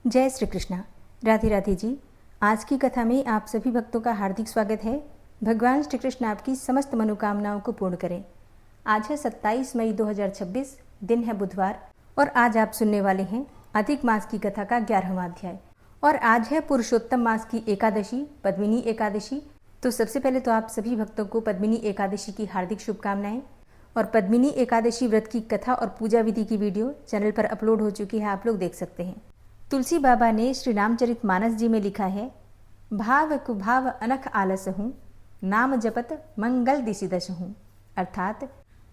जय श्री कृष्णा। राधे राधे जी। आज की कथा में आप सभी भक्तों का हार्दिक स्वागत है। भगवान श्री कृष्ण आपकी समस्त मनोकामनाओं को पूर्ण करें। आज है 27 मई 2026, दिन है बुधवार, और आज आप सुनने वाले हैं अधिक मास की कथा का 11वां अध्याय। और आज है पुरुषोत्तम मास की एकादशी, पद्मिनी एकादशी। तो सबसे पहले तो आप सभी भक्तों को पद्मिनी एकादशी की हार्दिक शुभकामनाएं। और पद्मिनी एकादशी व्रत की कथा और पूजा विधि की वीडियो चैनल पर अपलोड हो चुकी है, आप लोग देख सकते हैं। तुलसी बाबा ने श्री रामचरितमानस जी में लिखा है, भाव कुभाव अनख आलस हूँ, नाम जपत मंगल दिशि दश हूँ। अर्थात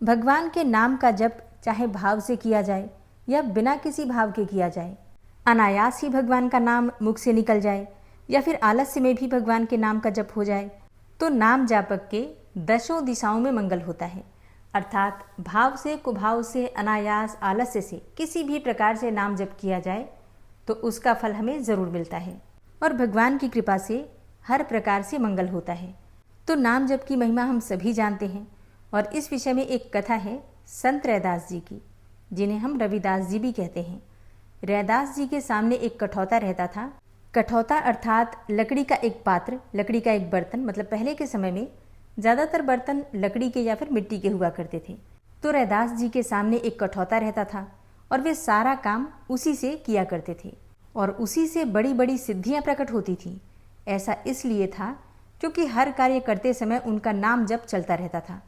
भगवान के नाम का जप चाहे भाव से किया जाए या बिना किसी भाव के किया जाए, अनायास ही भगवान का नाम मुख से निकल जाए या फिर आलस्य में भी भगवान के नाम का जप हो जाए, तो नाम जापक के दशों दिशाओं में मंगल होता है। अर्थात भाव से, कुभाव से, अनायास, आलस्य से किसी भी प्रकार से नाम जप किया जाए तो उसका फल हमें ज़रूर मिलता है और भगवान की कृपा से हर प्रकार से मंगल होता है। तो नाम जप की महिमा हम सभी जानते हैं और इस विषय में एक कथा है संत रैदास जी की, जिन्हें हम रविदास जी भी कहते हैं। रैदास जी के सामने एक कठौता रहता था। कठौता अर्थात लकड़ी का एक पात्र, लकड़ी का एक बर्तन। मतलब पहले के समय में ज़्यादातर बर्तन लकड़ी के या फिर मिट्टी के हुआ करते थे। तो रैदास जी के सामने एक कठौता रहता था और वे सारा काम उसी से किया करते थे और उसी से बड़ी बड़ी सिद्धियां प्रकट होती थीं। ऐसा इसलिए था क्योंकि हर कार्य करते समय उनका नाम जप चलता रहता था।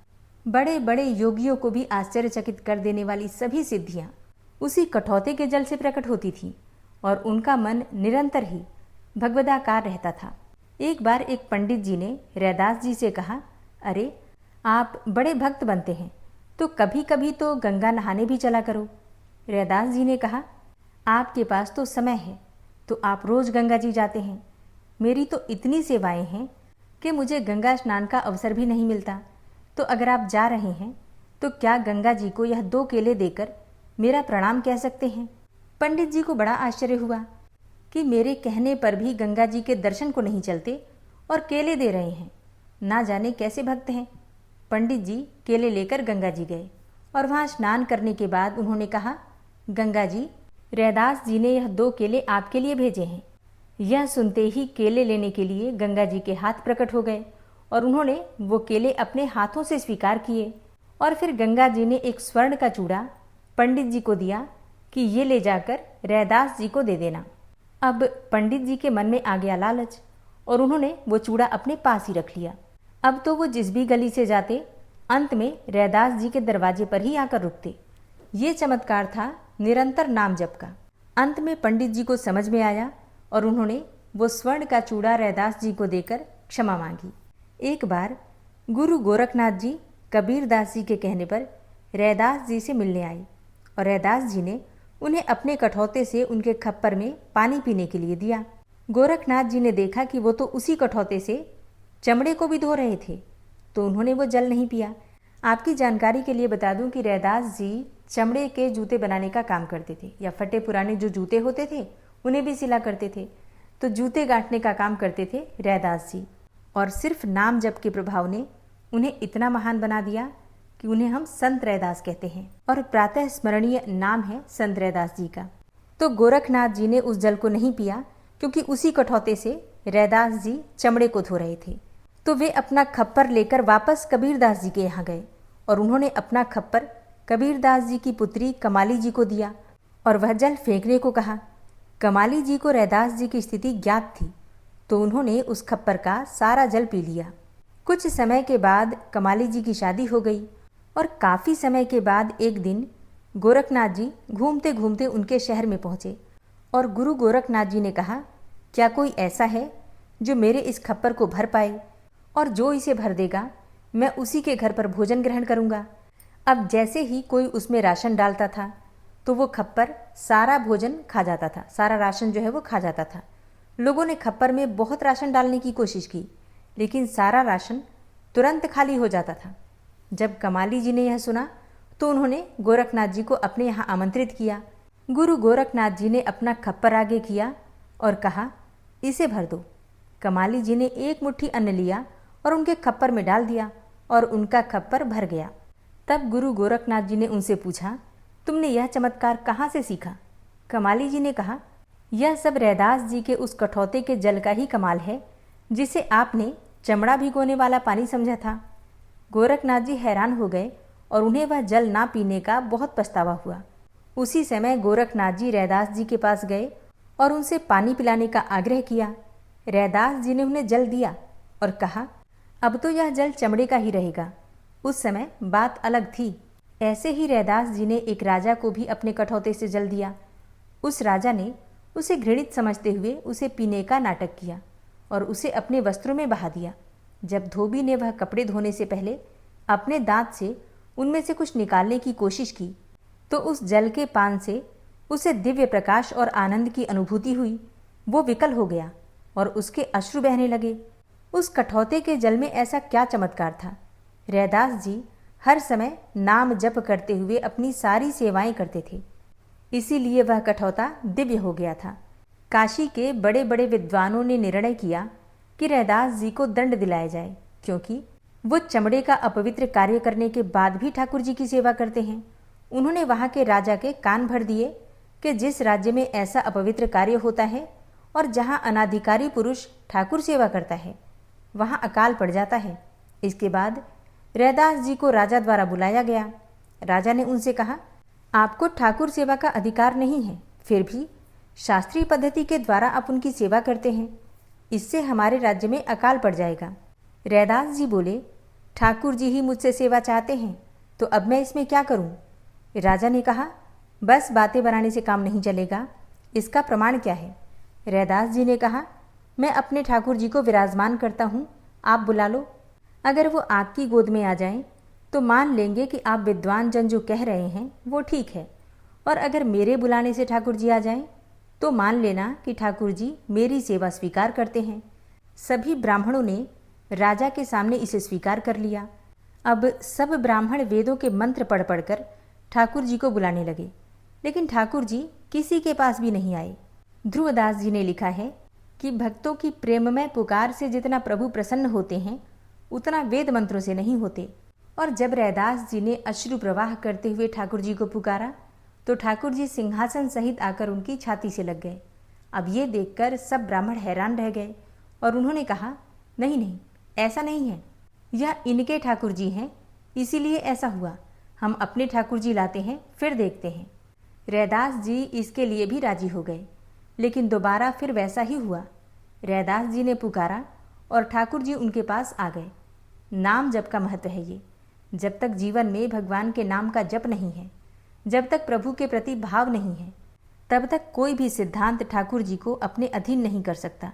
बड़े बड़े योगियों को भी आश्चर्यचकित कर देने वाली सभी सिद्धियां उसी कठौते के जल से प्रकट होती थीं और उनका मन निरंतर ही भगवदाकार रहता था। एक बार एक पंडित जी ने रैदास जी से कहा, अरे आप बड़े भक्त बनते हैं तो कभी कभी तो गंगा नहाने भी चला करो। रैदास जी ने कहा, आपके पास तो समय है तो आप रोज गंगा जी जाते हैं, मेरी तो इतनी सेवाएं हैं कि मुझे गंगा स्नान का अवसर भी नहीं मिलता। तो अगर आप जा रहे हैं तो क्या गंगा जी को यह 2 केले देकर मेरा प्रणाम कह सकते हैं। पंडित जी को बड़ा आश्चर्य हुआ कि मेरे कहने पर भी गंगा जी के दर्शन को नहीं चलते और केले दे रहे हैं, ना जाने कैसे भक्त हैं। पंडित जी केले लेकर गंगा जी गए और वहाँ स्नान करने के बाद उन्होंने कहा, गंगा जी, रैदास जी ने यह 2 केले आपके लिए भेजे हैं। यह सुनते ही केले लेने के लिए गंगा जी के हाथ प्रकट हो गए और उन्होंने वो केले अपने हाथों से स्वीकार किए। और फिर गंगा जी ने एक स्वर्ण का चूड़ा पंडित जी को दिया कि ये ले जाकर रैदास जी को दे देना। अब पंडित जी के मन में आ गया लालच और उन्होंने वो चूड़ा अपने पास ही रख लिया। अब तो वो जिस भी गली से जाते अंत में रैदास जी के दरवाजे पर ही आकर रुकते। ये चमत्कार था निरंतर नाम जप का। अंत में पंडित जी को समझ में आया और उन्होंने वो स्वर्ण का चूड़ा रैदास जी को देकर क्षमा मांगी। एक बार गुरु गोरखनाथ जी कबीरदास जी के कहने पर रैदास जी से मिलने आए और रैदास जी ने उन्हें अपने कठौते से उनके खप्पर में पानी पीने के लिए दिया। गोरखनाथ जी ने देखा कि वो तो उसी कठौते से चमड़े को भी धो रहे थे, तो उन्होंने वो जल नहीं पिया। आपकी जानकारी के लिए बता दूं कि रैदास जी चमड़े के जूते बनाने का काम करते थे, या फटे पुराने जो जूते होते थे उन्हें भी सिला करते थे। तो जूते गांठने का काम करते थे रैदास जी, और सिर्फ नाम जप के प्रभाव ने उन्हें इतना महान बना दिया कि उन्हें हम संत रैदास कहते हैं और प्रातः स्मरणीय नाम है संत रैदास जी का। तो गोरखनाथ जी ने उस जल को नहीं पिया क्योंकि उसी कठौते से रैदास जी चमड़े को धो रहे थे। तो वे अपना खप्पर लेकर वापस कबीरदास जी के यहाँ गए और उन्होंने अपना खप्पर कबीरदास जी की पुत्री कमाली जी को दिया और वह जल फेंकने को कहा। कमाली जी को रैदास जी की स्थिति ज्ञात थी, तो उन्होंने उस खप्पर का सारा जल पी लिया। कुछ समय के बाद कमाली जी की शादी हो गई और काफ़ी समय के बाद एक दिन गोरखनाथ जी घूमते घूमते उनके शहर में पहुँचे और गुरु गोरखनाथ जी ने कहा, क्या कोई ऐसा है जो मेरे इस खप्पर को भर पाए, और जो इसे भर देगा मैं उसी के घर पर भोजन ग्रहण करूँगा। अब जैसे ही कोई उसमें राशन डालता था तो वो खप्पर सारा भोजन खा जाता था, सारा राशन जो है वो खा जाता था। लोगों ने खप्पर में बहुत राशन डालने की कोशिश की, लेकिन सारा राशन तुरंत खाली हो जाता था। जब कमाली जी ने यह सुना तो उन्होंने गोरखनाथ जी को अपने यहाँ आमंत्रित किया। गुरु गोरखनाथ जी ने अपना खप्पर आगे किया और कहा, इसे भर दो। कमाली जी ने एक मुट्ठी अन्न लिया और उनके खप्पर में डाल दिया और उनका खप्पर भर गया। तब गुरु गोरखनाथ जी ने उनसे पूछा, तुमने यह चमत्कार कहाँ से सीखा। कमाली जी ने कहा, यह सब रैदास जी के उस कठौते के जल का ही कमाल है जिसे आपने चमड़ा भिगोने वाला पानी समझा था। गोरखनाथ जी हैरान हो गए और उन्हें वह जल ना पीने का बहुत पछतावा हुआ। उसी समय गोरखनाथ जी रैदास जी के पास गए और उनसे पानी पिलाने का आग्रह किया। रैदास जी ने उन्हें जल दिया और कहा, अब तो यह जल चमड़े का ही रहेगा। उस समय बात अलग थी। ऐसे ही रैदास जी ने एक राजा को भी अपने कठौते से जल दिया। उस राजा ने उसे घृणित समझते हुए उसे पीने का नाटक किया और उसे अपने वस्त्रों में बहा दिया। जब धोबी ने वह कपड़े धोने से पहले अपने दांत से उनमें से कुछ निकालने की कोशिश की तो उस जल के पान से उसे दिव्य प्रकाश और आनंद की अनुभूति हुई। वो विकल हो गया और उसके अश्रु बहने लगे। उस कठौते के जल में ऐसा क्या चमत्कार था। रैदास जी हर समय नाम जप करते हुए अपनी सारी सेवाएं करते थे, इसीलिए वह कठौता दिव्य हो गया था। काशी के बड़े बड़े विद्वानों ने निर्णय किया कि रैदास जी को दंड दिलाया जाए, क्योंकि वो चमड़े का अपवित्र कार्य करने के बाद भी ठाकुर जी की सेवा करते हैं। उन्होंने वहाँ के राजा के कान भर दिए कि जिस राज्य में ऐसा अपवित्र कार्य होता है और जहाँ अनाधिकारी पुरुष ठाकुर सेवा करता है वहाँ अकाल पड़ जाता है। इसके बाद रैदास जी को राजा द्वारा बुलाया गया। राजा ने उनसे कहा, आपको ठाकुर सेवा का अधिकार नहीं है, फिर भी शास्त्रीय पद्धति के द्वारा आप उनकी सेवा करते हैं, इससे हमारे राज्य में अकाल पड़ जाएगा। रैदास जी बोले, ठाकुर जी ही मुझसे सेवा चाहते हैं तो अब मैं इसमें क्या करूं? राजा ने कहा, बस बातें बनाने से काम नहीं चलेगा, इसका प्रमाण क्या है? रैदास जी ने कहा, मैं अपने ठाकुर जी को विराजमान करता हूँ, आप बुला लो। अगर वो आपकी गोद में आ जाएं तो मान लेंगे कि आप विद्वान जन जो कह रहे हैं वो ठीक है, और अगर मेरे बुलाने से ठाकुर जी आ जाएं तो मान लेना कि ठाकुर जी मेरी सेवा स्वीकार करते हैं। सभी ब्राह्मणों ने राजा के सामने इसे स्वीकार कर लिया। अब सब ब्राह्मण वेदों के मंत्र पढ़ पढ़कर ठाकुर जी को बुलाने लगे, लेकिन ठाकुर जी किसी के पास भी नहीं आए। ध्रुवदास जी ने लिखा है कि भक्तों की प्रेममय पुकार से जितना प्रभु प्रसन्न होते हैं उतना वेद मंत्रों से नहीं होते। और जब रैदास जी ने अश्रु प्रवाह करते हुए ठाकुर जी को पुकारा तो ठाकुर जी सिंहासन सहित आकर उनकी छाती से लग गए। अब ये देखकर सब ब्राह्मण हैरान रह गए और उन्होंने कहा, नहीं नहीं, ऐसा नहीं है, यह इनके ठाकुर जी हैं, इसीलिए ऐसा हुआ। हम अपने ठाकुर जी लाते हैं, फिर देखते हैं। रैदास जी इसके लिए भी राजी हो गए, लेकिन दोबारा फिर वैसा ही हुआ। रैदास जी ने पुकारा और ठाकुर जी उनके पास आ गए। नाम जप का महत्व है ये। जब तक जीवन में भगवान के नाम का जप नहीं है, जब तक प्रभु के प्रति भाव नहीं है, तब तक कोई भी सिद्धांत ठाकुर जी को अपने अधीन नहीं कर सकता,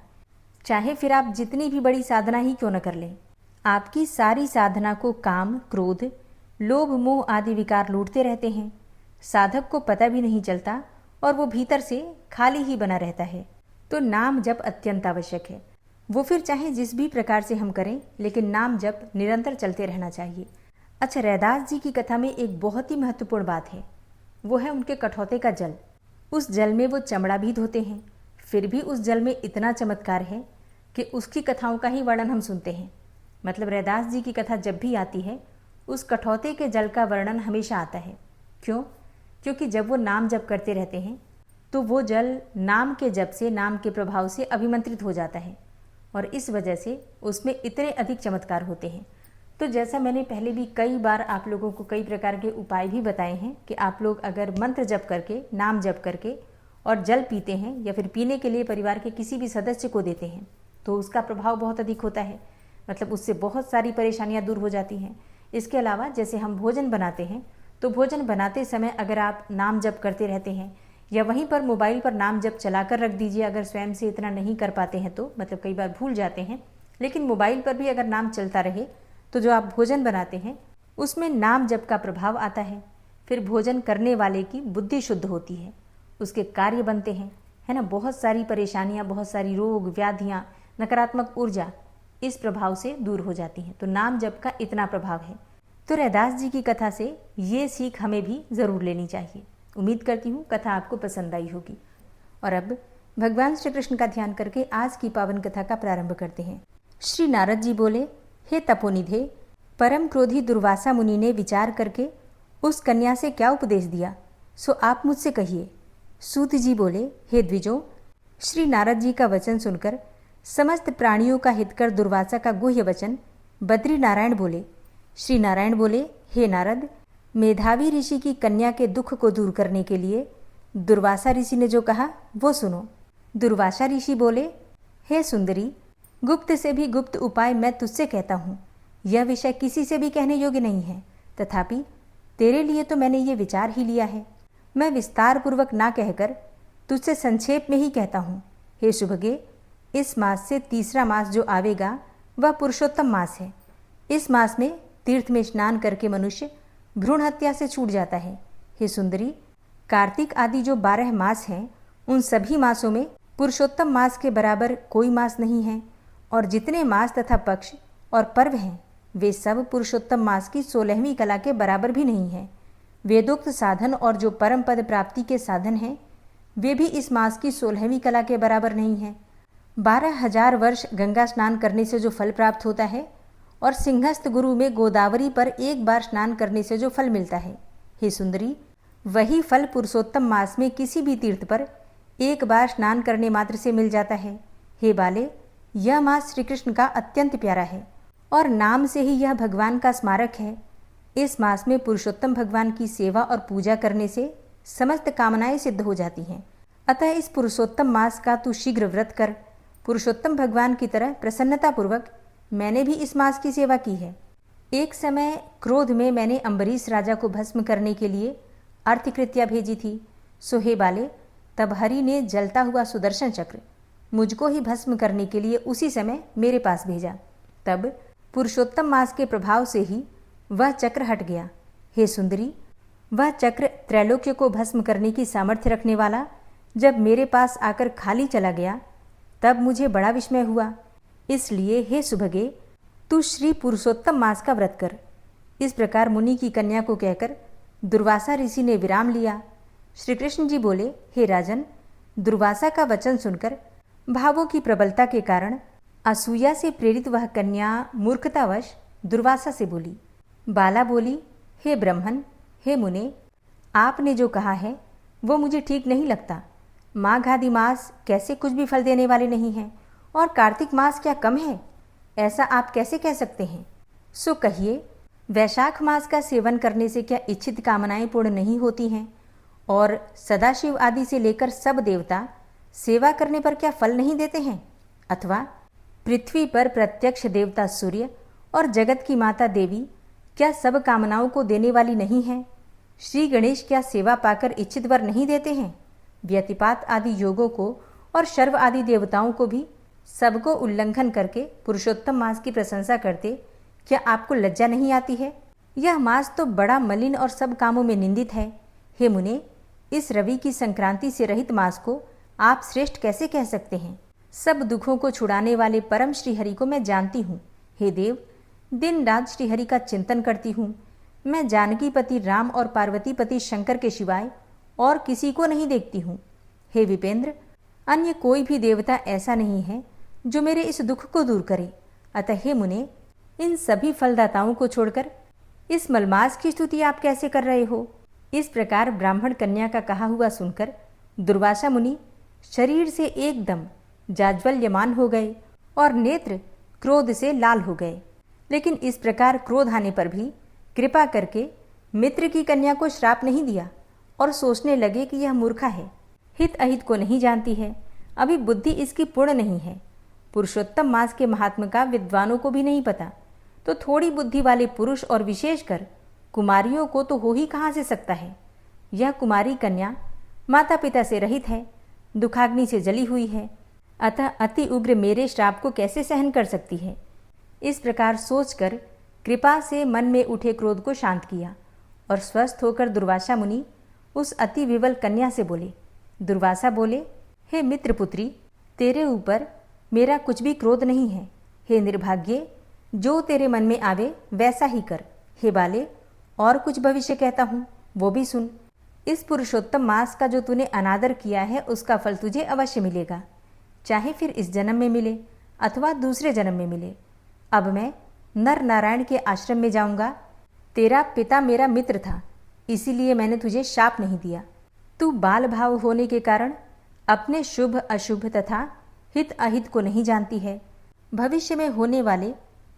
चाहे फिर आप जितनी भी बड़ी साधना ही क्यों न कर लें। आपकी सारी साधना को काम, क्रोध, लोभ, मोह आदि विकार लूटते रहते हैं। साधक को पता भी नहीं चलता और वो भीतर से खाली ही बना रहता है। तो नाम जप अत्यंत आवश्यक है। वो फिर चाहे जिस भी प्रकार से हम करें, लेकिन नाम जप निरंतर चलते रहना चाहिए। अच्छा, रैदास जी की कथा में एक बहुत ही महत्वपूर्ण बात है, वो है उनके कठौते का जल। उस जल में वो चमड़ा भी धोते हैं, फिर भी उस जल में इतना चमत्कार है कि उसकी कथाओं का ही वर्णन हम सुनते हैं। मतलब रैदास जी की कथा जब भी आती है उस कठौते के जल का वर्णन हमेशा आता है। क्यों? क्योंकि जब वो नाम जप करते रहते हैं तो वो जल नाम के जप से, नाम के प्रभाव से अभिमंत्रित हो जाता है और इस वजह से उसमें इतने अधिक चमत्कार होते हैं। तो जैसा मैंने पहले भी कई बार आप लोगों को कई प्रकार के उपाय भी बताए हैं कि आप लोग अगर मंत्र जप करके, नाम जप करके और जल पीते हैं या फिर पीने के लिए परिवार के किसी भी सदस्य को देते हैं तो उसका प्रभाव बहुत अधिक होता है। मतलब उससे बहुत सारी परेशानियां दूर हो जाती हैं। इसके अलावा जैसे हम भोजन बनाते हैं तो भोजन बनाते समय अगर आप नाम जप करते रहते हैं या वहीं पर मोबाइल पर नाम जप चलाकर रख दीजिए, अगर स्वयं से इतना नहीं कर पाते हैं तो, मतलब कई बार भूल जाते हैं, लेकिन मोबाइल पर भी अगर नाम चलता रहे तो जो आप भोजन बनाते हैं उसमें नाम जप का प्रभाव आता है। फिर भोजन करने वाले की बुद्धि शुद्ध होती है, उसके कार्य बनते हैं, है ना। बहुत सारी परेशानियां, बहुत सारी रोग व्याधियां, नकारात्मक ऊर्जा इस प्रभाव से दूर हो जाती हैं। तो नाम जप का इतना प्रभाव है। तो रैदास जी की कथा से ये सीख हमें भी ज़रूर लेनी चाहिए। उम्मीद करती हूँ कथा आपको पसंद आई होगी। और अब भगवान श्री कृष्ण का ध्यान करके आज की पावन कथा का प्रारंभ करते हैं। श्री नारद जी बोले, हे तपोनिधे, परम क्रोधी दुर्वासा मुनि ने विचार करके उस कन्या से क्या उपदेश दिया, सो आप मुझसे कहिए। सूत जी बोले, हे द्विजों, श्री नारद जी का वचन सुनकर समस्त प्राणियों का हितकर दुर्वासा का गुह्य वचन बद्री नारायण बोले। श्री नारायण बोले, हे नारद, मेधावी ऋषि की कन्या के दुख को दूर करने के लिए दुर्वासा ऋषि ने जो कहा वो सुनो। दुर्वासा ऋषि बोले, हे सुंदरी, गुप्त से भी गुप्त उपाय मैं तुझसे कहता हूँ। यह विषय किसी से भी कहने योग्य नहीं है, तथापि तेरे लिए तो मैंने ये विचार ही लिया है। मैं विस्तार पूर्वक ना कहकर तुझसे संक्षेप में ही कहता हूँ। हे शुभगे, इस मास से तीसरा मास जो आवेगा वह पुरुषोत्तम मास है। इस मास में तीर्थ में स्नान करके मनुष्य भ्रूण हत्या से छूट जाता है। हे सुंदरी, कार्तिक आदि जो 12 मास हैं, उन सभी मासों में पुरुषोत्तम मास के बराबर कोई मास नहीं है, और जितने मास तथा पक्ष और पर्व हैं वे सब पुरुषोत्तम मास की 16वीं कला के बराबर भी नहीं है। वेदोक्त साधन और जो परम पद प्राप्ति के साधन हैं वे भी इस मास की 16वीं कला के बराबर नहीं है। 12,000 वर्ष गंगा स्नान करने से जो फल प्राप्त होता है और सिंहस्थ गुरु में गोदावरी पर एक बार स्नान करने से जो फल मिलता है, हे सुंदरी, वही फल पुरुषोत्तम मास में किसी भी तीर्थ पर एक बार स्नान करने मात्र से मिल जाता है। हे बाले, यह मास श्री कृष्ण का अत्यंत प्यारा है और नाम से ही यह भगवान का स्मारक है। इस मास में पुरुषोत्तम भगवान की सेवा और पूजा करने से समस्त कामनाएं सिद्ध हो जाती हैं। अतः इस पुरुषोत्तम मास का तू शीघ्र व्रत कर। पुरुषोत्तम भगवान की तरह प्रसन्नतापूर्वक मैंने भी इस मास की सेवा की है। एक समय क्रोध में मैंने अम्बरीश राजा को भस्म करने के लिए अर्थकृत्या भेजी थी। सो हे बाले, तब हरि ने जलता हुआ सुदर्शन चक्र मुझको ही भस्म करने के लिए उसी समय मेरे पास भेजा। तब पुरुषोत्तम मास के प्रभाव से ही वह चक्र हट गया। हे सुंदरी, वह चक्र त्रैलोक्य को भस्म करने की सामर्थ्य रखने वाला जब मेरे पास आकर खाली चला गया तब मुझे बड़ा विस्मय हुआ। इसलिए हे सुभगे, तू श्री पुरुषोत्तम मास का व्रत कर। इस प्रकार मुनि की कन्या को कहकर दुर्वासा ऋषि ने विराम लिया। श्री कृष्ण जी बोले, हे राजन, दुर्वासा का वचन सुनकर भावों की प्रबलता के कारण असूया से प्रेरित वह कन्या मूर्खतावश दुर्वासा से बोली। बाला बोली, हे ब्रह्मन, हे मुने, आपने जो कहा है वो मुझे ठीक नहीं लगता। माघ आदि मास कैसे कुछ भी फल देने वाले नहीं हैं और कार्तिक मास क्या कम है? ऐसा आप कैसे कह सकते हैं? सो कहिए, वैशाख मास का सेवन करने से क्या इच्छित कामनाएं पूर्ण नहीं होती हैं? और सदाशिव आदि से लेकर सब देवता सेवा करने पर क्या फल नहीं देते हैं? अथवा पृथ्वी पर प्रत्यक्ष देवता सूर्य और जगत की माता देवी क्या सब कामनाओं को देने वाली नहीं है? श्री गणेश क्या सेवा पाकर इच्छित वर नहीं देते हैं? व्यतिपात आदि योगों को और शर्व आदि देवताओं को भी सबको उल्लंघन करके पुरुषोत्तम मास की प्रशंसा करते क्या आपको लज्जा नहीं आती है? यह मास तो बड़ा मलिन और सब कामों में निंदित है। हे मुने, इस रवि की संक्रांति से रहित मास को आप श्रेष्ठ कैसे कह सकते हैं? सब दुखों को छुड़ाने वाले परम श्रीहरि को मैं जानती हूँ। हे देव, दिन रात श्रीहरि का चिंतन करती हूँ। मैं जानकी पति राम और पार्वती पति शंकर के सिवाय और किसी को नहीं देखती हूँ। हे विपेंद्र, अन्य कोई भी देवता ऐसा नहीं है जो मेरे इस दुख को दूर करे। अतः हे मुने, इन सभी फलदाताओं को छोड़कर इस मलमास की स्तुति आप कैसे कर रहे हो? इस प्रकार ब्राह्मण कन्या का कहा हुआ सुनकर दुर्वासा मुनि शरीर से एकदम जाज्वल्यमान हो गए और नेत्र क्रोध से लाल हो गए। लेकिन इस प्रकार क्रोध आने पर भी कृपा करके मित्र की कन्या को श्राप नहीं दिया और सोचने लगे कि यह मूर्खा है, हित अहित को नहीं जानती है, अभी बुद्धि इसकी पूर्ण नहीं है। पुरुषोत्तम मास के महात्म का विद्वानों को भी नहीं पता, तो थोड़ी बुद्धि वाले पुरुष और विशेषकर कुमारियों को तो हो ही कहाँ से सकता है। यह कुमारी कन्या माता पिता से रहित है, दुखाग्नि से जली हुई है, अतः अति उग्र मेरे श्राप को कैसे सहन कर सकती है? इस प्रकार सोचकर कृपा से मन में उठे क्रोध को शांत किया और स्वस्थ होकर दुर्वासा मुनि उस अति विवल कन्या से बोले। दुर्वासा बोले, हे मित्र पुत्री, तेरे ऊपर मेरा कुछ भी क्रोध नहीं है। हे निर्भाग्ये, जो तेरे मन में आवे वैसा ही कर। हे बाले, और कुछ भविष्य कहता हूँ, वो भी सुन। इस पुरुषोत्तम मास का जो तूने अनादर किया है उसका फल तुझे अवश्य मिलेगा, चाहे फिर इस जन्म में मिले अथवा दूसरे जन्म में मिले। अब मैं नर नारायण के आश्रम में जाऊंगा। तेरा पिता मेरा मित्र था, इसीलिए मैंने तुझे शाप नहीं दिया। तू बाल भाव होने के कारण अपने शुभ अशुभ तथा हित अहित को नहीं जानती है। भविष्य में होने वाले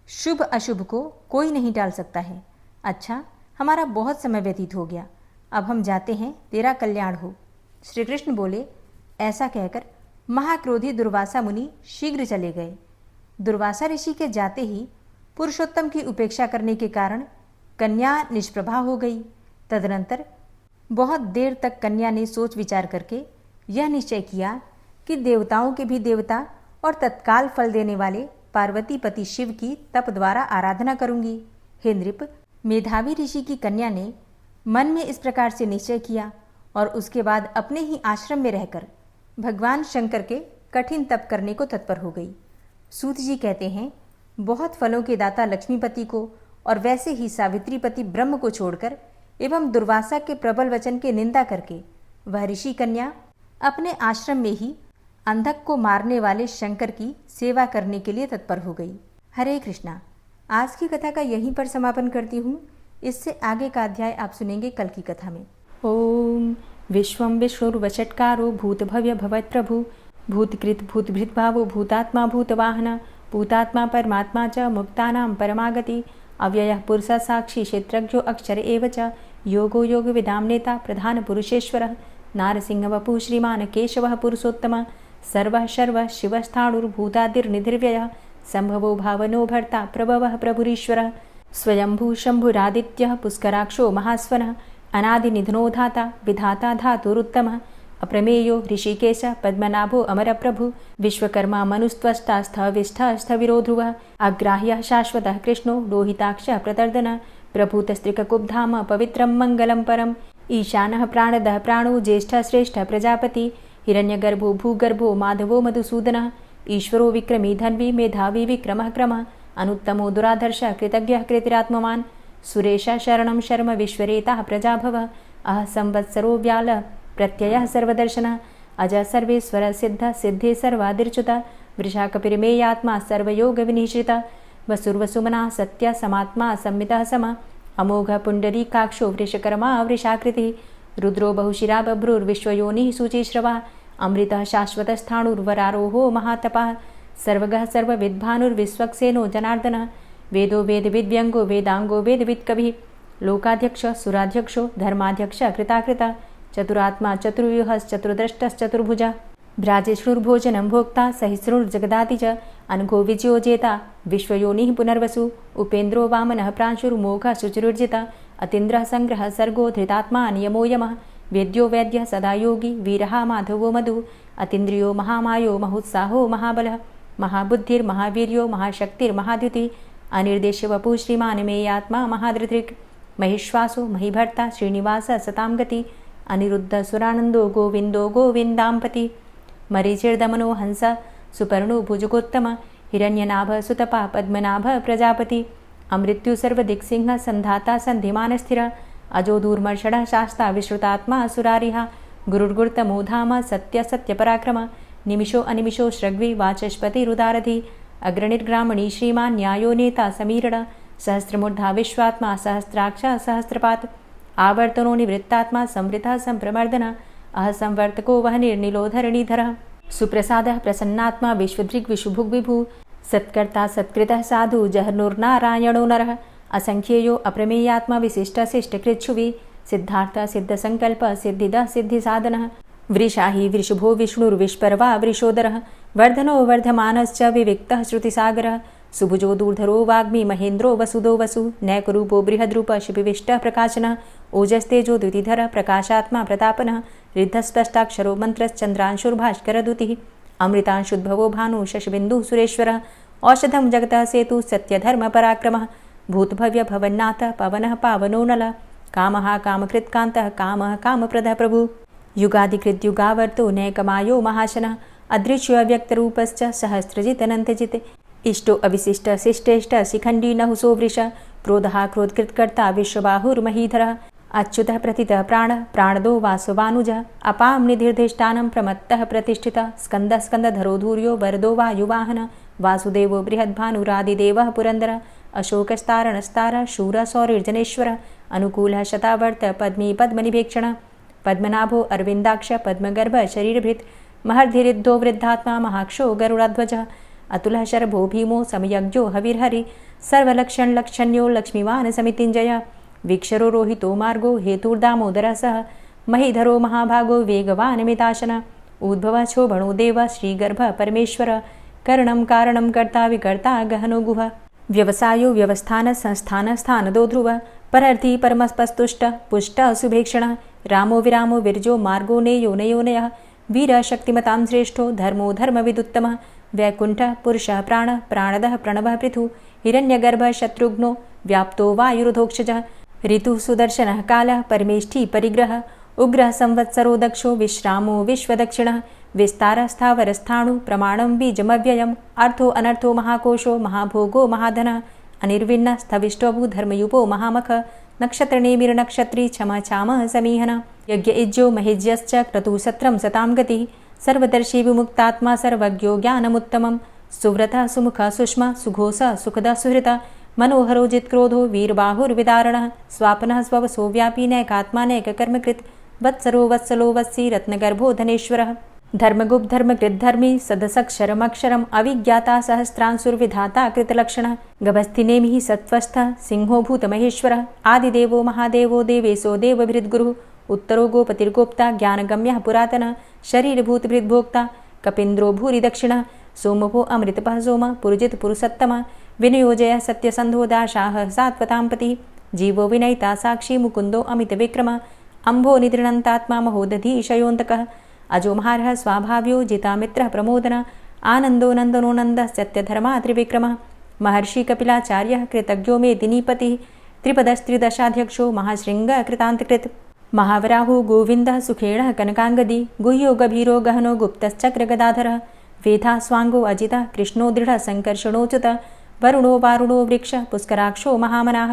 शुभ अशुभ को कोई नहीं टाल सकता है। अच्छा, हमारा बहुत समय व्यतीत हो गया, अब हम जाते हैं, तेरा कल्याण हो। श्री कृष्ण बोले। ऐसा कहकर महाक्रोधी दुर्वासा मुनि शीघ्र चले गए। दुर्वासा ऋषि के जाते ही पुरुषोत्तम की उपेक्षा करने के कारण कन्या निष्प्रभा हो गई। तदनंतर बहुत देर तक कन्या ने सोच विचार करके यह निश्चय किया कि देवताओं के भी देवता और तत्काल फल देने वाले पार्वती पति शिव की तप द्वारा आराधना करूंगी। हे नृप, मेधावी ऋषि की कन्या ने मन में इस प्रकार से निश्चय किया और उसके बाद अपने ही आश्रम में रहकर भगवान शंकर के कठिन तप करने को तत्पर हो गई। सूत जी कहते हैं, बहुत फलों के दाता लक्ष्मीपति को और वैसे ही सावित्रीपति ब्रह्म को छोड़कर एवं दुर्वासा के प्रबल वचन की निंदा करके वह ऋषि कन्या अपने आश्रम में ही अंधक को मारने वाले शंकर की सेवा करने के लिए तत्पर हो गई। हरे कृष्णा। आज की कथा का यहीं पर समापन करती हूँ। इससे आगे का अध्याय आप सुनेंगे कल की कथा में। ओम विश्वं विष्णुर्वषट्कारो भूतभव्य भवत्प्रभु भूतकृत भूतभृद्भावो भूतात्मा भूतवाहन भूतात्मा परमात्मा च मुक्तानां परमागति अव्ययः पुरुषः साक्षी क्षेत्रज्ञो अक्षर एव च योगो योगविदां नेता प्रधानपुरुषेश्वरः नारसिंहवपुः श्रीमान् केशवः पुरुषोत्तमः सर्वः शर्वः शिवस्थाणुर्भूतादिर्निधिर्व्ययः सम्भवो भावनो भर्ता प्रभवः प्रभुरीश्वरः स्वयंभू शम्भुरादित्यः पुष्कराक्षो महास्वनः अनादिनिधनो धाता विधाता धातुरुत्तमः अप्रमेयो ऋषिकेश पद्मनाभो अमरप्रभु विश्वकर्मा मनुस्त्वष्टा स्थविष्ठः स्थविरो ध्रुवः अग्राह्यः शाश्वतः कृष्णो लोहिताक्षः प्रतर्दनः प्रभूतस्त्रिककुब्धाम पवित्रं मङ्गलं परम् ईशानः प्राणदः प्राणो ज्येष्ठः श्रेष्ठः प्रजापति हिरण्यगर्भो भूगर्भो माधवो मधुसूदनः ईश्वरो विक्रमी धन्वी मेधावी विक्रमः क्रमः अनुत्तमो दुराधर्षः कृतज्ञः कृतिरात्मवान् सुरेशः शरणं शर्म विश्वरेताः प्रजाभवः अह संवत्सरो व्याल प्रत्ययः सर्वदर्शनः अज सर्वेश्वर सिद्ध सिद्धे सर्वादिर्च्युत वृषाकपिर्मेयात्मा सर्वयोगविनिश्रितः वसुर्वसुमना सत्य समात्मा संमितः समः अमोघ पुण्डरीकाक्षो वृषकर्मा वृषाकृतिः रुद्रो बहुशिरा बभ्रुर्विश्वयोनिः शुचिश्रवः अमृतः शाश्वतस्थाणुर्वरारोहो महातपः सर्वगः सर्वविद्भानुर्विश्वक्सेनो जनार्दनः वेदो वेदविद्व्यङ्गो वेदाङ्गो वेदवित्कविः लोकाध्यक्ष सुराध्यक्षो धर्माध्यक्ष कृताकृता चतुरात्मा चतुर्व्यूहश्चतुर्द्रष्टश्चतुर्भुजः भ्राजेष्णुर्भोजनं भोक्ता सहिष्णुर्जगदाति च अनघो विजयोजेता विश्वयोनिः पुनर्वसु उपेन्द्रो वामनः प्रांशुर्मोघः शुचिरुर्जिता अतीन्द्रः संग्रहः सर्गो धृतात्मा नियमो यमः वेद्यो वैद्यः सदा योगी वीरः माधवो मधु अतीन्द्रियो महामायो महोत्साहो महाबलः महाबुद्धिर्महावीर्यो महाशक्तिर्महाद्युतिः अनिर्देश्य वपुः श्रीमान् मेयात्मा महाधृतिर् महिश्वासो महीभर्ता श्रीनिवासः सतां गति अनिरुद्ध सुरानन्दो गोविन्दो गोविन्दाम्पति मरीचिर्दमनो हंस सुपर्णो भुजगोत्तम हिरण्यनाभ सुतपा पद्मनाभ प्रजापति अमृत्यु सर्वदिक्सिंह संधाता सन्धिमान स्थिर अजो दूर्मर्षण शास्ता विश्रुतात्मा सुरारिहा गुरुर्गुर्तमो धाम सत्य सत्यपराक्रम निमिषो अनिमिषो श्रग्वी वाचस्पतिरुदारधि अग्रणिर्ग्रामणी श्रीमान् न्यायो नेता समीरण सहस्रमूर्धा विश्वात्मा सहस्राक्ष सहस्रपात् आवर्तनो निवृत्तात्मा संवृतः संप्रमर्दन अह संवर्तको वह निर्निलोधरणीधरः सुप्रसादः प्रसन्नात्मा विश्वदृग् विशुभुग् विभु सत्कर्ता सत्कृतः साधु जहर्नुर्नारायणो नरः असंख्येयो अप्रमेयात्मा विशिष्टशिष्टकृच्छुवि सिद्धार्थ सिद्धसंकल्प सिद्धिदः सिद्धिसाधनः वृषाहि वृषभो विष्णुर्विष्पर्वा वृषोदरः वर्धनो वर्धमानश्च विविक्तः श्रुतिसागरः सुभुजो दूर्धरो वाग्मी महेन्द्रो वसुदो वसु नैकरूपो बृहद्रूप शिपिविष्टः प्रकाशनः ओजस्तेजो द्युतिधर प्रकाशात्मा प्रतापनः रिद्धस्पष्टाक्षरो मन्त्रश्चन्द्रांशुर्भास्करदुतिः अमृतांशुद्भवो भानु शशबिन्दुः सुरेश्वरः औषधं जगतः सेतु सत्यधर्मपराक्रमः भूतभव्य भवन्नाथ पवनः पावनो नलः कामः कामकृत्कान्तः कामः कामप्रदः प्रभु युगादिकृद्युगावर्तो नैकमायो महाशनः अदृश्योऽव्यक्तरूपश्च सहस्रजितनन्तजित् इष्टो अविशिष्ट शिष्टेष्ट शिखण्डी नहुसो वृष क्रोधः क्रोधकृत्कर्ता विश्वबाहुर्महीधरः अच्युतः प्रतितः प्राणः प्राणदो वासवानुजः अपां निधिर्धिष्ठानं प्रमत्तः प्रतिष्ठितः स्कन्दः स्कन्दधरो धूर्यो वरदो वायुवाहनः वासुदेवो बृहद्भानुरादिदेवः पुरन्दरः अशोकस्तारणस्तारः शूरः सौरिर्जनेश्वरः अनुकूलः शतावर्त पद्मी पद्मनिभेक्षणः पद्मनाभो अरविन्दाक्ष पद्मगर्भ शरीरभृत् महर्धिरिद्धो वृद्धात्मा महाक्षो गरुडाध्वजः अतुलः शरभो भीमो समयज्ञो हविर्हरि सर्वलक्षण्यो लक्ष्मीवान् समितिञ्जयः वीक्षरो रोहितो मार्गो हेतुर्दामोदरः सः महीधरो महाभागो वेगवान् मिताशनः उद्भवः क्षोभणो देवः श्रीगर्भः परमेश्वरः करणं कारणं कर्ता विकर्ता गहनो गुहः व्यवसायो व्यवस्थान संस्थान स्थानदो ध्रुवः परर्थी परमस्पस्तुष्ट पुष्ट शुभेक्षणः रामो विरामो विरजो मार्गो नेयो नयोनयः वीरः शक्तिमतां श्रेष्ठो धर्मो धर्मविदुत्तमः वैकुण्ठः पुरुषः प्राणः प्राणदः प्रणवः पृथु हिरण्यगर्भः शत्रुघ्नो व्याप्तो वायुरुधोक्षजः ऋतुः सुदर्शनः कालः परमेष्ठी परिग्रहः उग्रः संवत्सरो दक्षो विश्रामो विश्वदक्षिणः विस्तारः स्थावरस्थाणु प्रमाणं बीजमव्ययम् अर्थो अनर्थो महाकोशो महाभोगो महाधनः अनिर्विण्णः स्थविष्टोऽभू धर्मयुपो महामखः नक्षत्रनेमिर्नक्षत्री क्षमा क्षामः समीहनः यज्ञ इज्जो महेज्यश्च क्रतुः सत्रं सतां गतिः सर्वदर्शी विमुक्तात्मा सर्वज्ञो ज्ञानमुत्तमं सुव्रतः सुमुखः सुष्मा सुघोषः सुखदः सुहृतः मनोहरो जित्क्रोधो वीरबाहुर्विदारणः स्वापनः स्ववसो व्यापी नैकात्मा नैककर्मकृत् वत्सरो वत्सलो वत्सी रत्नगर्भो धनेश्वरः धर्मगुप्त धर्मकृद्धर्मी सदसक्षरमक्षरम् अविज्ञाता सहस्रांशुर्विधाता कृतलक्षणः गभस्तिनेमिः सत्त्वस्थः सिंहो भूतमहेश्वरः आदिदेवो महादेवो देवेशो देवभृद्गुरुः उत्तरो गोपतिर्गोप्ता ज्ञानगम्यः पुरातनः शरीरभूतभृद्भोक्ता कपीन्द्रो भूरि दक्षिणः सोमभो अमृतपः सोमः पुरुजित पुरुषोत्तमः विनयोजयः सत्यसन्धो दाशाः सात्वतां पतिः जीवो विनयिता साक्षी मुकुन्दो अमितविक्रमः अम्भो निद्रणन्तात्मा महोदधीशयोऽन्तकः अजो महार्हः स्वाभाव्यो जितामित्रः प्रमोदनः आनन्दो नन्दनो नन्दः सत्यधर्मा त्रिविक्रमः महर्षि कपिलाचार्यः कृतज्ञो मेदिनीपतिः त्रिपदस्त्रिदशाध्यक्षो महाशृङ्गः कृतान्तकृत् महावराहो गोविन्दः सुखेणः कनकाङ्गदी गुह्यो गभीरो गहनो गुप्तश्चक्रगदाधरः वेधा स्वाङ्गो अजितः कृष्णो दृढः सङ्कर्षणोच्युतः वरुणो वारुणो वृक्षः पुष्कराक्षो महामनाः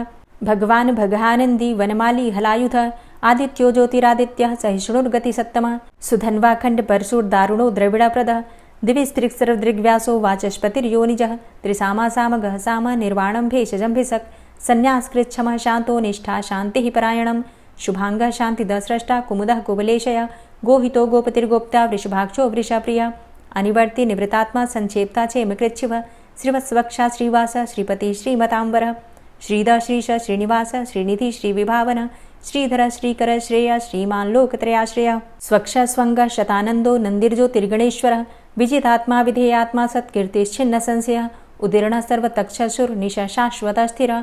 भगवान् भगानन्दी वनमाली हलायुधः आदित्यो ज्योतिरादित्यः सहिष्णुर्गतिसत्तमः सुधन्वाखण्ड परशुर्दारुणो द्रविडप्रदः दिविस्त्रिक्सर्वदृग्व्यासो वाचस्पतिर्योनिजः त्रिसामा सामगः साम निर्वाणं भेषजं भिषक् सन्न्यासकृच्छमः शान्तो निष्ठा शान्तिः परायणं शुभाङ्गः शान्तिदस्रष्टा कुमुदः कुवलेशयः गोहितो गोपतिर्गोप्ता वृषभाक्षो वृषप्रियः अनिवर्ति निवृतात्मा संक्षेप्ता चेमकृच्छिवः श्रीवत्सवक्षा श्रीवास श्रीपति श्रीमतांबर श्रीद श्रीश श्रीनिवास श्रीनिधि श्रीविभावन श्रीधर श्रीकर श्रेय श्रीमान लोकत्रयाश्रय स्वक्ष स्वंग शतानंदो नंदिर्ज्योतिर्गणेश्वर विजितात्मा विधेयात्मा सत्कीर्तिश्छिन्न संशय उदीर्ण सर्वतक्षसुर निश शाश्वत स्थिर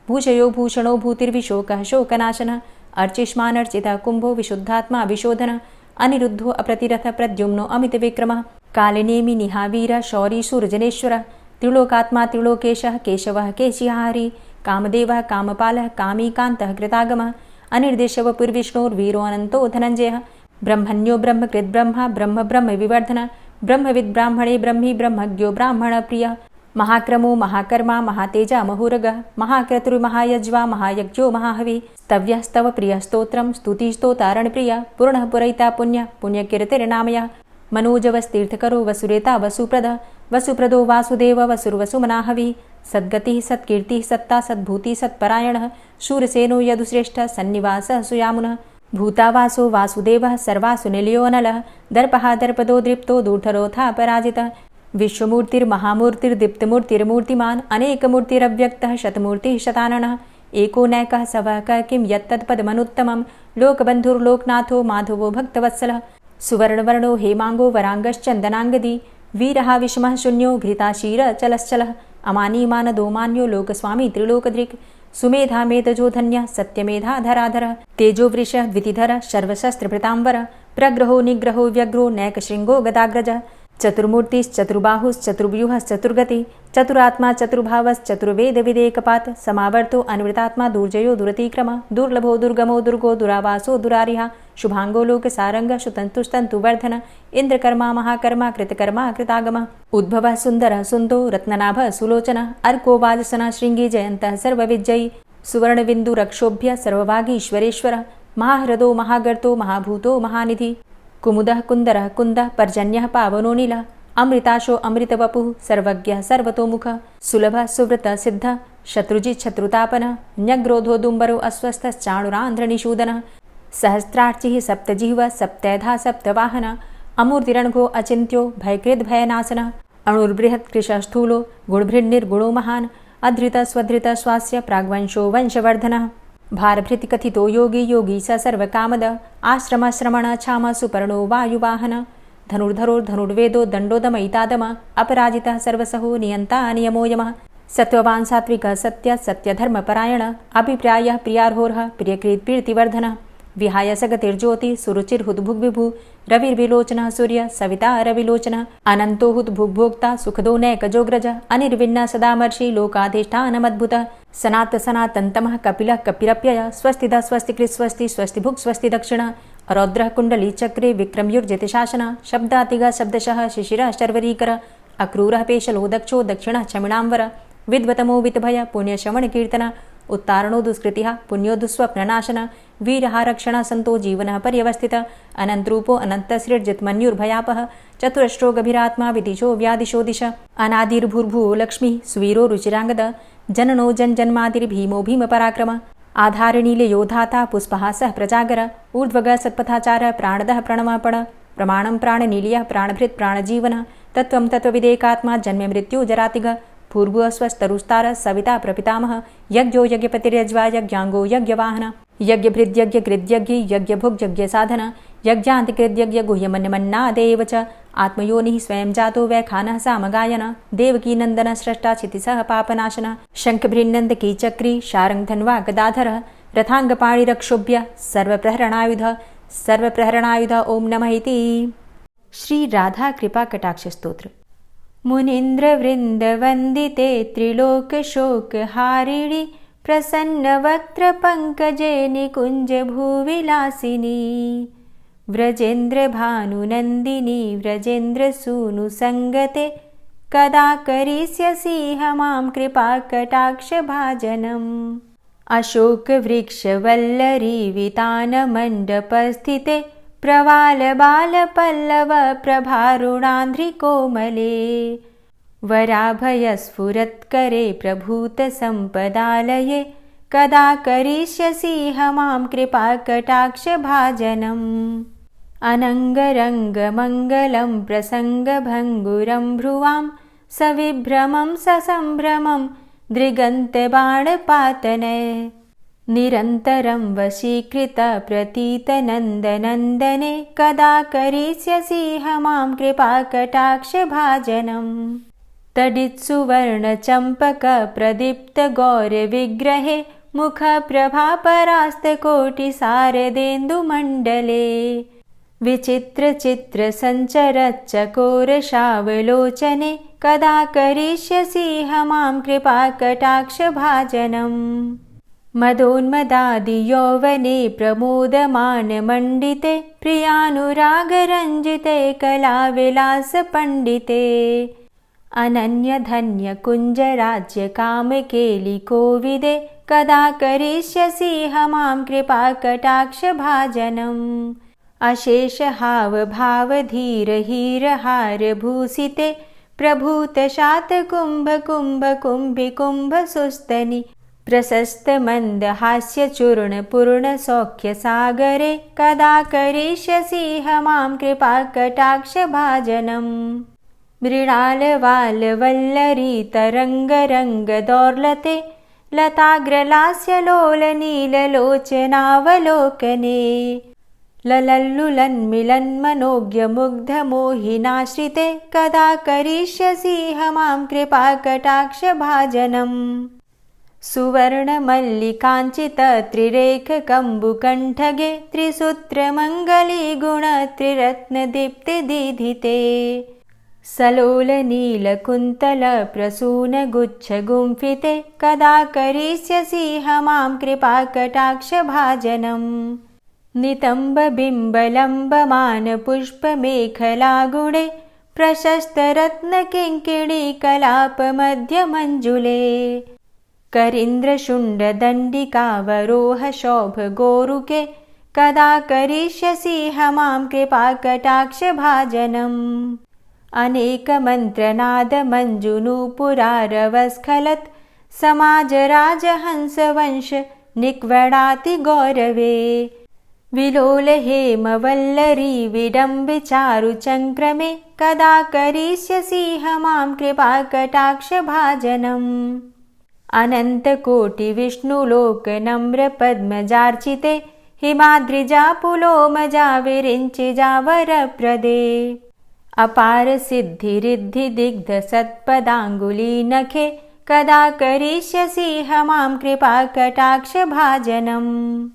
भूषयो भूषणो भूतिर्विशोकः शोकनाशन अर्चिष्मानर्चित कुंभो विशुद्धात्मा विशोधन अनिरुद्धो अप्रतिरथ प्रद्युम्नो अमित विक्रमः कालिनेमि निहावीर शौरी सूर्जनेश्वर त्रिलोकात्मा त्रिलोकेशः केशवः केशिहारी कामदेवः कामपालः कामीकान्तः कृतागमः अनिर्देशवपुर्विष्णोर्वीरो अनन्तो धनञ्जयः ब्रह्मण्यो ब्रह्मकृद्ब्रह्मा ब्रह्म ब्रह्म विवर्धन ब्रह्मविद् ब्राह्मणे ब्रह्मी ब्रह्मज्ञो ब्राह्मणप्रियः महाक्रमो महाकर्मा महातेजा महोरगः महाक्रतुर्महायज्वा महायज्ञो महाहवि स्तव्यः स्तव प्रियः स्तोत्रं स्तुतिस्तोतारणप्रियः पूर्णः पुरैता पुण्यः पुण्यकीर्तिर्नामयः मनोजवस्तीर्थकरो वसुरेता वसुप्रदः वसुप्रदो वासुदेव वसुर्वसुमनाहवि सद्गतिः सत्कीर्तिः सत्ता सद्भूति सत्परायणः शूरसेनो यदुश्रेष्ठः सन्निवासः सुयामुनः भूतावासो वासुदेवः सर्वासु निलयोऽनलः दर्पः दर्पदो दृप्तो दूढरोथा पराजितः विश्वमूर्तिर्महामूर्तिर्दीप्तमूर्तिर्मूर्तिमान् अनेकमूर्तिरव्यक्तः शतमूर्तिः शताननः एको नैकः सवः किं यत्तत्पदमनुत्तमं लोकबन्धुर्लोकनाथो माधवो भक्तवत्सलः सुवर्णवर्णो हेमाङ्गो वराङ्गश्चन्दनाङ्गदी वीरः विषमः शून्यो घृताशीर चलश्चलः अमानीमानदो मान्यो लोकस्वामी त्रिलोकदृक् सुमेधा मेधजो धन्यः सत्यमेधा धराधरः तेजोवृषः द्वितिधरः सर्वशस्त्रभृताम्बरः प्रग्रहो निग्रहो व्यग्रो नैकशृङ्गो गदाग्रजः चतुर्मूर्तिश्चतुर्बाहुश्चतुर्व्यूहश्चतुर्गति चतुरात्मा चतुर्भावश्चतुर्वेदविदेकपात् समावर्तो अन्वृतात्मा दुर्जयो दुरतिक्रमः दुर्लभो दुर्गमो दुर्गो दुरावासो दुरारिः शुभांगो लोकसारंगः शुतन्तुस्तन्तुवर्धन इंद्रकर्मा महाकर्मा कृतकर्मा कृतागमः उद्भवः सुन्दरः सुन्दो रत्ननाभः सुलोचनः अर्को वाजसनः शृङ्गी जयन्तः सर्वविजयी सुवर्णबिन्दुरक्षोभ्य सर्वभागीश्वरेश्वरः महाह्रदो महागर्तो महाभूतो महानिधि कुमुदः कुन्दरः कुन्दः पर्जन्यः पावनो नीलः अमृताशो अमृतवपुः सर्वज्ञः सर्वतोमुखः सुलभः सुव्रतः सिद्धः शत्रुजित् शत्रुतापनः न्यग्रोधो दुम्बरो अस्वस्थश्चाणुरान्ध्रनिषूदनः सहस्रार्चिः सप्तजिह्वः सप्तैधा सप्तवाहनः अमूर्तिरणघो अचिन्त्यो भयकृद् भयनाशनः अणुर्बृहत् कृशस्थूलो गुणभृन्निर्गुणो महान् अधृत स्वधृत स्वास्य प्राग्वंशो वंशवर्धनः भारभृति कथितो योगी योगी स सर्वकामद आश्रम श्रमण छाम सुपर्णो वायुवाहन धनुर्धरोर्धनुर्वेदो दण्डोदमयितादम अपराजितः सर्वसहो नियन्ता नियमो यमः सत्त्ववान् सात्विक सत्य सत्यधर्मपरायण अभिप्रायः प्रियार्होर्ह प्रियकृत् प्रीतिवर्धनः विहाय सगतिर्ज्योति सुरुचिर्हुद्भुग्विभु रविर्विलोचनः सूर्य सविता रविलोचनः अनन्तो हुद्भुग्भोक्ता सुखदो नैकजोग्रज अनिर्विण्ण सदामर्षि लोकाधिष्ठानमद्भुतः सनात सनातन्तमः कपिलः कपिरप्यय स्वस्तिदा स्वस्तिकृत् स्वस्ति स्वस्तिभुक् स्वस्ति दक्षिणः रौद्रः कुण्डली चक्रे विक्रमयुर्जितशासनः शब्दातिगः शब्दशः शिशिरः शर्वरीकरः अक्रूरः पेशलो दक्षो दक्षिणः क्षमिणाम्बर विद्वतमो वितभय पुण्यश्रवणकीर्तन उत्तारणो दुष्कृतिः पुण्यो दुःस्वप्ननाशन वीरः रक्षण सन्तो जीवनः पर्यवस्थितः अनन्तरूपो अनन्तसृर्जितमन्युर्भयापः चतुरष्ट्रो गभीरात्मा विदिशो व्यादिशो दिश अनादिर्भूर्भुवो लक्ष्मीः सुवीरो रुचिराङ्गद जननो जन्मादिर्भीमो भीमपराक्रम आधारनीलयो धाता पुष्पः सः प्रजागर ऊर्ध्वगः सत्पथाचारः प्राणदः प्रणवपण प्रमाणं प्राणनीलयः प्राणभृत् प्राणजीवनः तत्त्वं तत्त्वविदेकात्मा जन्म मृत्यु जरातिग पूर्वः स्वस्तरुस्तारः सविता प्रपितामह यज्ञो यज्ञपतिर्यज्वा यज्ञाङ्गो यज्ञवाहन यज्ञभृद्यज्ञकृद्यज्ञ यज्ञभुग्यज्ञसाधन यज्ञान्तिकृद्यज्ञ गुह्यमन्यमन्नादेव च आत्मयोनिः स्वयं जातो वैखानः सामगायन देवकीनन्दन स्रष्टा क्षितिसः पापनाशन शङ्खभृन्नन्दकी चक्री शारङ्गधन्वा गदाधरः रथाङ्गपाणिरक्षोभ्य सर्वप्रहरणायुध ॐ नमः इति। श्री राधा कृपा कटाक्ष स्तोत्र। मुनीन्द्रवृन्दवन्दिते त्रिलोकशोकहारिणि प्रसन्नवक्त्रपङ्कजे निकुञ्जभूविलासिनी व्रजेन्द्रभानुनन्दिनी व्रजेन्द्रसूनुसङ्गते कदा करिष्यसि मां कृपाकटाक्षभाजनम् अशोकवृक्षवल्लरी वितानमण्डपस्थिते प्रवालबालपल्लव प्रभारुणान्ध्रिकोमले वराभयस्फुरत्करे प्रभूतसम्पदालये कदा करिष्यसि मां कृपाकटाक्षभाजनम् अनङ्गरङ्गमङ्गलं प्रसङ्गभङ्गुरं भ्रुवां सविभ्रमं ससम्भ्रमं दृगन्तबाणपातने निरन्तरं वशीकृत प्रतीतनन्दनन्दने कदा करिष्यसि मां कृपाकटाक्षभाजनम् तडित्सुवर्णचम्पकप्रदीप्तगौरविग्रहे मुखप्रभापरास्तकोटिसारदेन्दुमण्डले विचित्रचित्रसञ्चरच्चकोरशावलोचने कदा करिष्यसि मां कृपाकटाक्षभाजनम् मदोन्मदादियौवने प्रमोदमानमण्डिते प्रियानुरागरञ्जिते कलाविलासपण्डिते अनन्यधन्यकुञ्जराज्यकामकेलिकोविदे कदा करिष्यसि मां कृपाकटाक्षभाजनम् अशेषहावभावधीरहीरहारभूषिते प्रभूतशातकुम्भकुम्भकुम्भिकुम्भसुस्तनि प्रशस्तमन्दहास्यचूर्णपूर्णसौख्यसागरे कदा करिष्यसि मां कृपाकटाक्षभाजनम् मृणालवालवल्लरीतरङ्गरङ्गदौर्लते लताग्रलास्यलोलनीललोचनावलोकने ललल्लुलन्मिलन्मनोज्ञमुग्धमोहिनाश्रिते कदा करिष्यसि मां कृपाकटाक्षभाजनम् सुवर्णमल्लिकाञ्चितत्रिरेखकम्बुकण्ठगे त्रिसूत्रमङ्गलीगुणत्रिरत्नदीप्तिदीधिते सलोलनीलकुन्तलप्रसूनगुच्छगुम्फिते कदा करिष्यसि मां कृपाकटाक्षभाजनम् नितम्बबिम्बलम्बमानपुष्पमेखलागुणे प्रशस्तरत्नकिङ्किणीकलापमध्यमञ्जुले करीन्द्रशुण्डदण्डिकावरोहशोभगोरुके कदा करिष्यसि मां कृपाकटाक्षभाजनम् अनेकमन्त्रनादमञ्जुनूपुरारवस्खलत् समाजराजहंसवंश निक्वडाति गौरवे विलोल हेमवल्लरी विडम्बि चारु चङ्क्रमे कदा करिष्यसि मां कृपाकटाक्षभाजनम् अनन्तकोटि विष्णुलोक नम्र पद्मजार्चिते हिमाद्रिजापुलोमजा विरिञ्चिजा वरप्रदे अपार सिद्धिरिद्धि दिग्ध सत्पदाङ्गुलीनखे कदा करिष्यसि मां कृपाकटाक्षभाजनम्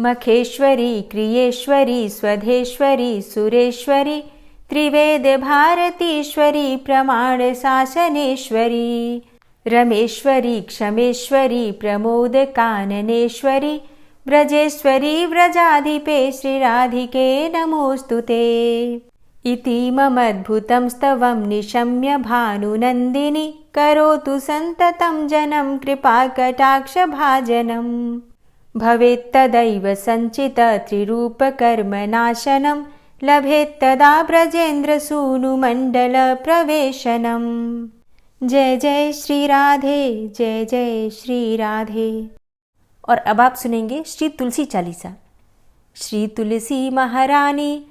मखेश्वरी क्रियेश्वरी स्वधेश्वरी सुरेश्वरी त्रिवेदभारतीश्वरी प्रमाणशासनेश्वरी रमेश्वरी क्षमेश्वरी प्रमोदकाननेश्वरी व्रजेश्वरी व्रजाधिपे श्रीराधिके नमोऽस्तुते इति ममद्भुतं स्तवं निशम्य भानुनन्दिनी करोतु सन्ततं जनं कृपाकटाक्षभाजनम् भवेत्तदैव सञ्चित त्रिरूपकर्मनाशनं लभेत्तदा ब्रजेन्द्रसूनुमण्डलप्रवेशनम् जय जय श्री राधे, जय जय श्री राधे। और अब आप सुनेंगे श्री तुलसी चालीसा। श्री तुलसी महारानी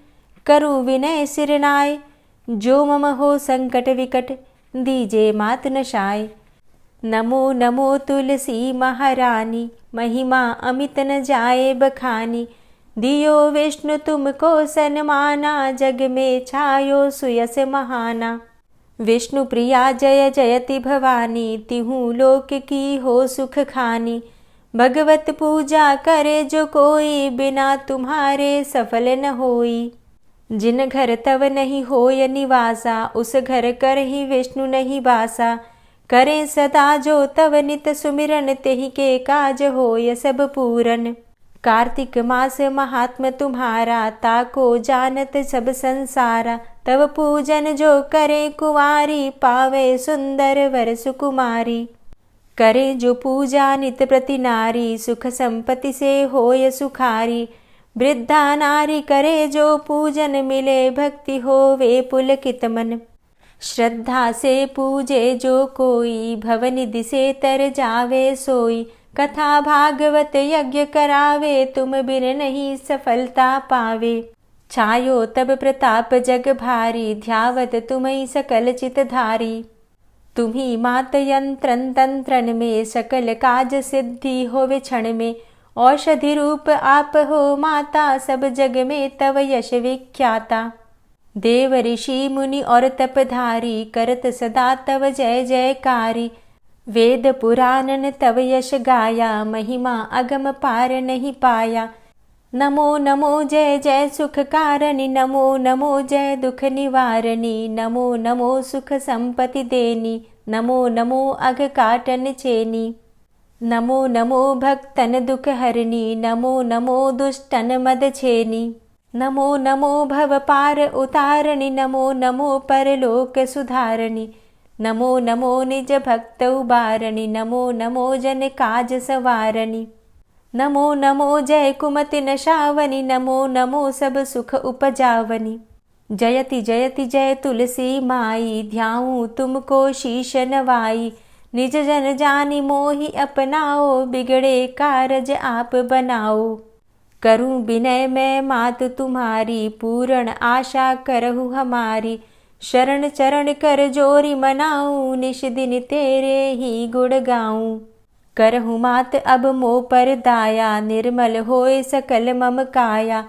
करूँ विनय सिरनाय, जो मम हो संकट विकट दीजे मात नशाय। नमो नमो तुलसी महारानी, महिमा अमित न जाए बखानी। दियो विष्णु तुमको सन्माना, जग में छायो सुयस महाना। विष्णु प्रिया जय जयति भवानी, तिहु लोक की हो सुख खानी। भगवत पूजा करे जो कोई, बिना तुम्हारे सफल न होई। जिन घर तव नहीं होय निवासा, उस घर कर ही विष्णु नहीं बासा। करें सदा जो तव नित सुमिरन, तेहि के काज होय सब पूरन। कार्तिक मास महात्म तुम्हारा, ताको जानत सब संसारा। तव पूजन जो करे कुंवारी, पावे सुंदर वर सुकुमारी। करे जो पूजा नित प्रति नारी, सुख संपत्ति से होय सुखारी। वृद्धा नारी करे जो पूजन, मिले भक्ति होवे पुलकित मन। श्रद्धा से पूजे जो कोई, भवनिधि से तर जावे सोई। कथा भागवत यज्ञ करावे, तुम बिन नहीं सफलता पावे। छायो तब प्रताप जग भारी, ध्यावत तुम्हि सकल चित धारी। तुम्ही मात यंत्रन तंत्रन में, सकल काज सिद्धि होवे क्षण में। औषधि रूप आप हो माता, सब जग में तव यश विख्याता। देव ऋषि मुनि और तपधारी, करत सदा तव जय जयकारी। वेद पुराणन तव यश गाया, महिमा अगम पार नहीं पाया। नमो नमो जय जय सुख कारणि, नमो नमो जय दुख निवारणी। नमो नमो सुख संपत्ति देनी, नमो नमो अघ काटन चेनी। नमो नमो भक्तन दुख हरणी, नमो नमो दुष्टन मद छेनी। नमो नमो भव पार उतारणी, नमो नमो परलोक सुधारणी। नमो नमो निज भक्त उबारणी, नमो नमो जन काज सवारणी। नमो नमो जय कुमति नशावनी, नमो नमो सब सुख उपजावनी। जयति जयति जय तुलसी माई, ध्याऊं तुमको शीश नवाई। निज जन जानी मोहि अपनाओ, बिगड़े कारज आप बनाओ। करूं विनय मैं मात तुम्हारी, पूर्ण आशा करहु हमारी। शरण चरण कर जोरी मनाऊं, निश दिन तेरे ही गुण गाऊं। करहु मात अब मो पर दाया, निर्मल होए सकल मम काया।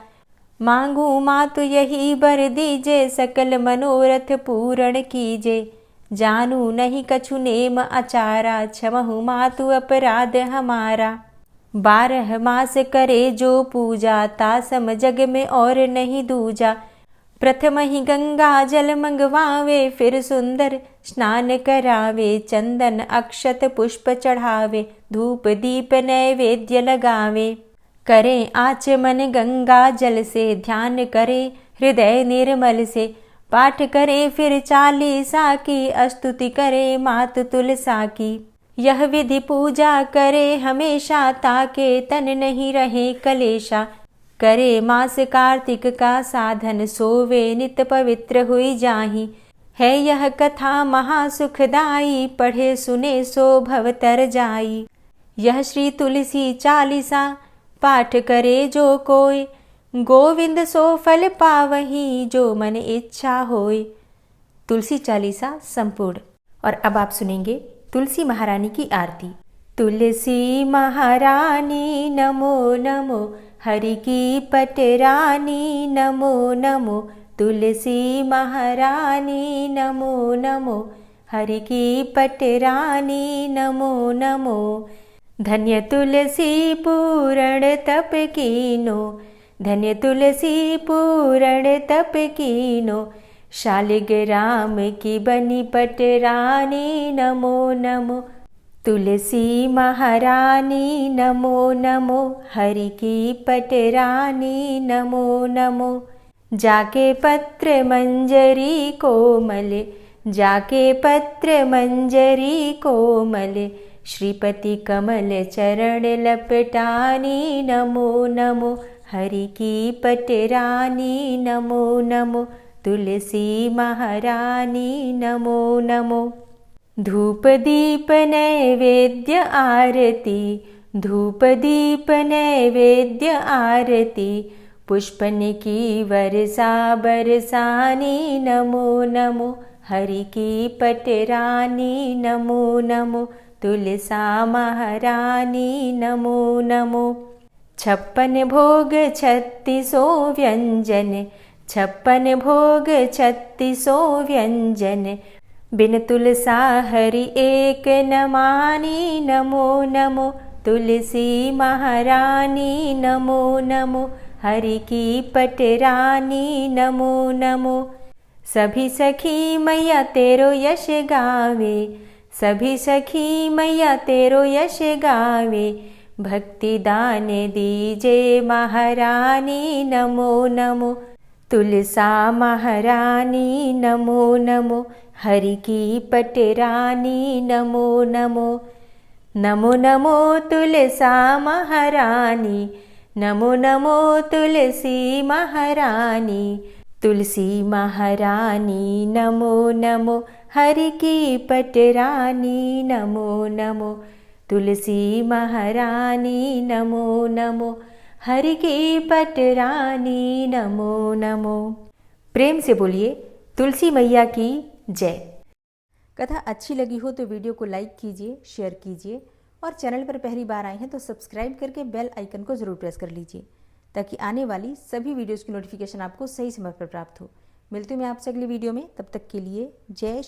मांगू मातु यही बर दीजे, सकल मनोरथ पूर्ण कीजे। जानू नहीं कछु नेम आचारा, क्षमहु मातु अपराध हमारा। 12 मास करे जो पूजा, तासम जग में और नहीं दूजा। प्रथम ही गंगा जल मंगवावे, फिर सुंदर स्नान करावे। चंदन अक्षत पुष्प चढ़ावे, धूप दीप नैवेद्य लगावे। करे आचमन गंगा जल से, ध्यान करे हृदय निर्मल से। पाठ करे फिर चालीसा की, स्तुति करे मात तुलसा की। यह विधि पूजा करे हमेशा, ताके तन नहीं रहे कलेशा। करे मास कार्तिक का साधन, सोवे नित पवित्र हुई जाहि। है यह कथा महासुखदाई, पढ़े सुने सो भव तर जाई। यह श्री तुलसी चालीसा, पाठ करे जो कोई। गोविंद सो फल पावही जो मन इच्छा होय। तुलसी चालीसा संपूर्ण। और अब आप सुनेंगे तुलसी महारानी की आरती। तुलसी महारानी नमो नमो, हरि की पटरानी नमो नमो। तुलसी महारानी नमो नमो, हरि की पटरानी नमो नमो। धन्य तुलसी पूरण तप कीनो, धन्य तुलसी पूरण तप कीनो। शालिग्राम की बनी पटरानी नमो नमो। तुलसी महारानी नमो नमो, हरि की पटरानी नमो नमो। जाके पत्र मंजरी कोमल, जाके पत्र मंजरी कोमल। श्रीपति कमल चरण लपटानी नमो नमो, हरि की पटरानी नमो नमो। तुलसी महारानी नमो नमो। धूप दीप नैवेद्य आरती, धूप दीप नैवेद्य आरती। पुष्पन की वर्षा बरसानी नमो नमो, हरि की पटरानी नमो नमो। तुलसा महारानी नमो नमो। 56 भोग 36 व्यंजन, 56 भोग 36 व्यंजन। बिन तुलसा हरि एक न मानी नमो नमो। तुलसी महारानी नमो नमो, हरि की पटरानी नमो नमो। सभी सखी मैया तेरो यश गावे, सभी सखी मैया तेरो यश गावे। भक्ति दान दीजे महारानी नमो नमो। तुलसा महारानी नमो नमो, हरि की पटरानी नमो नमो। नमो नमो तुलसा महारानी, नमो नमो तुलसी महारानी। तुलसी महारानी नमो नमो, हरि की पटरानी नमो नमो। तुलसी महारानी नमो नमो, हरि की पटरानी नमो नमो। प्रेम से बोलिए तुलसी मैया की जय। कथा अच्छी लगी हो तो वीडियो को लाइक कीजिए, शेयर कीजिए और चैनल पर पहली बार आए हैं तो सब्सक्राइब करके बेल आइकन को ज़रूर प्रेस कर लीजिए ताकि आने वाली सभी वीडियोस की नोटिफिकेशन आपको सही समय पर प्राप्त हो। मिलती हूँ मैं आपसे अगली वीडियो में, तब तक के लिए जय।